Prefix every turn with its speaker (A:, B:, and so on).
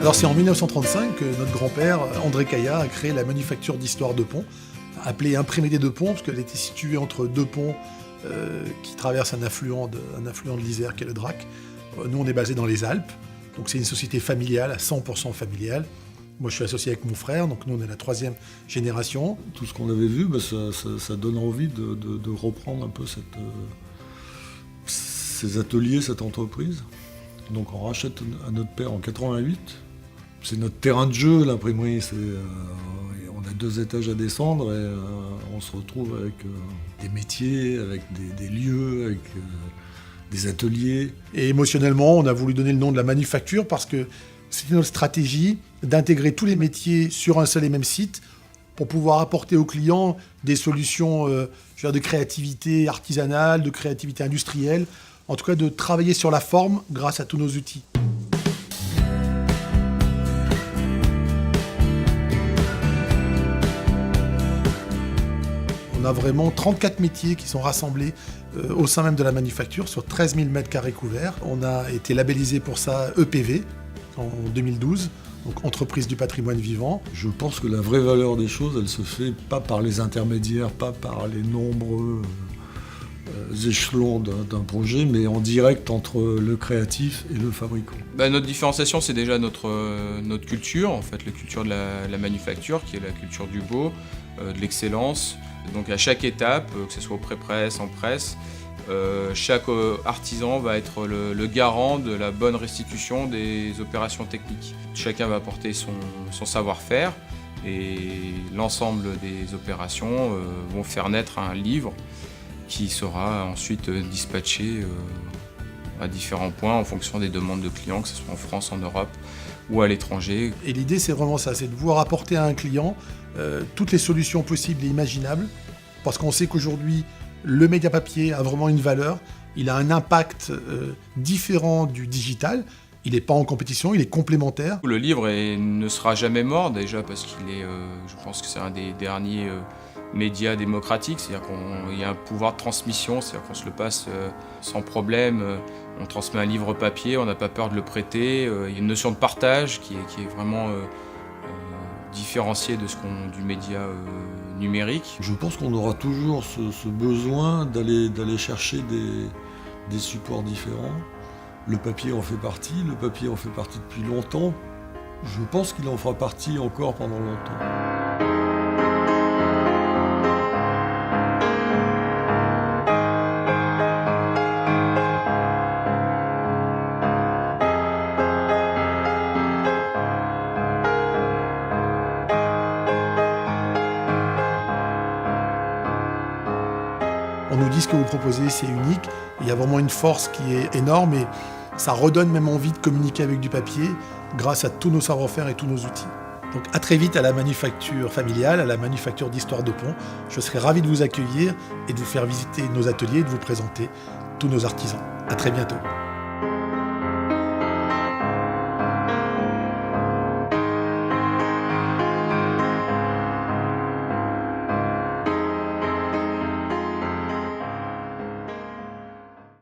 A: Alors c'est en 1935 que notre grand-père, André Caillat, a créé la manufacture d'histoire de Pont, appelée Imprimerie de Pont, parce qu'elle était située entre deux ponts qui traversent un affluent de l'Isère, qui est le Drac. Nous, on est basé dans les Alpes, donc c'est une société familiale, à 100% familiale. Moi, je suis associé avec mon frère, donc nous, on est la 3e génération.
B: Tout ce qu'on avait vu, ça donne envie de reprendre un peu ces ateliers, cette entreprise. Donc on rachète à notre père en 88. C'est notre terrain de jeu, l'imprimerie. On a 2 étages à descendre et on se retrouve avec des métiers, avec des lieux, avec des ateliers.
A: Et émotionnellement, on a voulu donner le nom de la manufacture parce que c'était notre stratégie d'intégrer tous les métiers sur un seul et même site pour pouvoir apporter aux clients des solutions de créativité artisanale, de créativité industrielle, en tout cas de travailler sur la forme grâce à tous nos outils. On a vraiment 34 métiers qui sont rassemblés au sein même de la manufacture sur 13 000 m² couverts. On a été labellisé pour ça EPV en 2012, donc entreprise du patrimoine vivant.
B: Je pense que la vraie valeur des choses, elle se fait pas par les intermédiaires, pas par les nombreux échelons d'un projet, mais en direct entre le créatif et le fabricant.
C: Notre différenciation, c'est déjà notre culture, en fait, la culture de la manufacture, qui est la culture du beau, de l'excellence. Donc à chaque étape, que ce soit au pré-presse, en presse, chaque artisan va être le garant de la bonne restitution des opérations techniques. Chacun va apporter son savoir-faire et l'ensemble des opérations vont faire naître un livre qui sera ensuite dispatché à différents points en fonction des demandes de clients, que ce soit en France, en Europe ou à l'étranger.
A: Et l'idée, c'est vraiment ça, c'est de pouvoir apporter à un client toutes les solutions possibles et imaginables, parce qu'on sait qu'aujourd'hui, le média papier a vraiment une valeur, il a un impact différent du digital, il n'est pas en compétition, il est complémentaire.
C: Le livre ne sera jamais mort, déjà parce qu'il est, je pense que c'est un des derniers médias démocratiques, c'est-à-dire qu'il y a un pouvoir de transmission, c'est-à-dire qu'on se le passe sans problème, on transmet un livre papier, on n'a pas peur de le prêter, il y a une notion de partage qui est vraiment différenciée du média numérique.
B: Je pense qu'on aura toujours ce besoin d'aller chercher des supports différents. Le papier en fait partie, depuis longtemps. Je pense qu'il en fera partie encore pendant longtemps.
A: On nous dit ce que vous proposez, c'est unique. Il y a vraiment une force qui est énorme et ça redonne même envie de communiquer avec du papier grâce à tous nos savoir-faire et tous nos outils. Donc à très vite à la manufacture familiale, à la manufacture d'histoire de Pont. Je serai ravi de vous accueillir et de vous faire visiter nos ateliers et de vous présenter tous nos artisans. À très bientôt.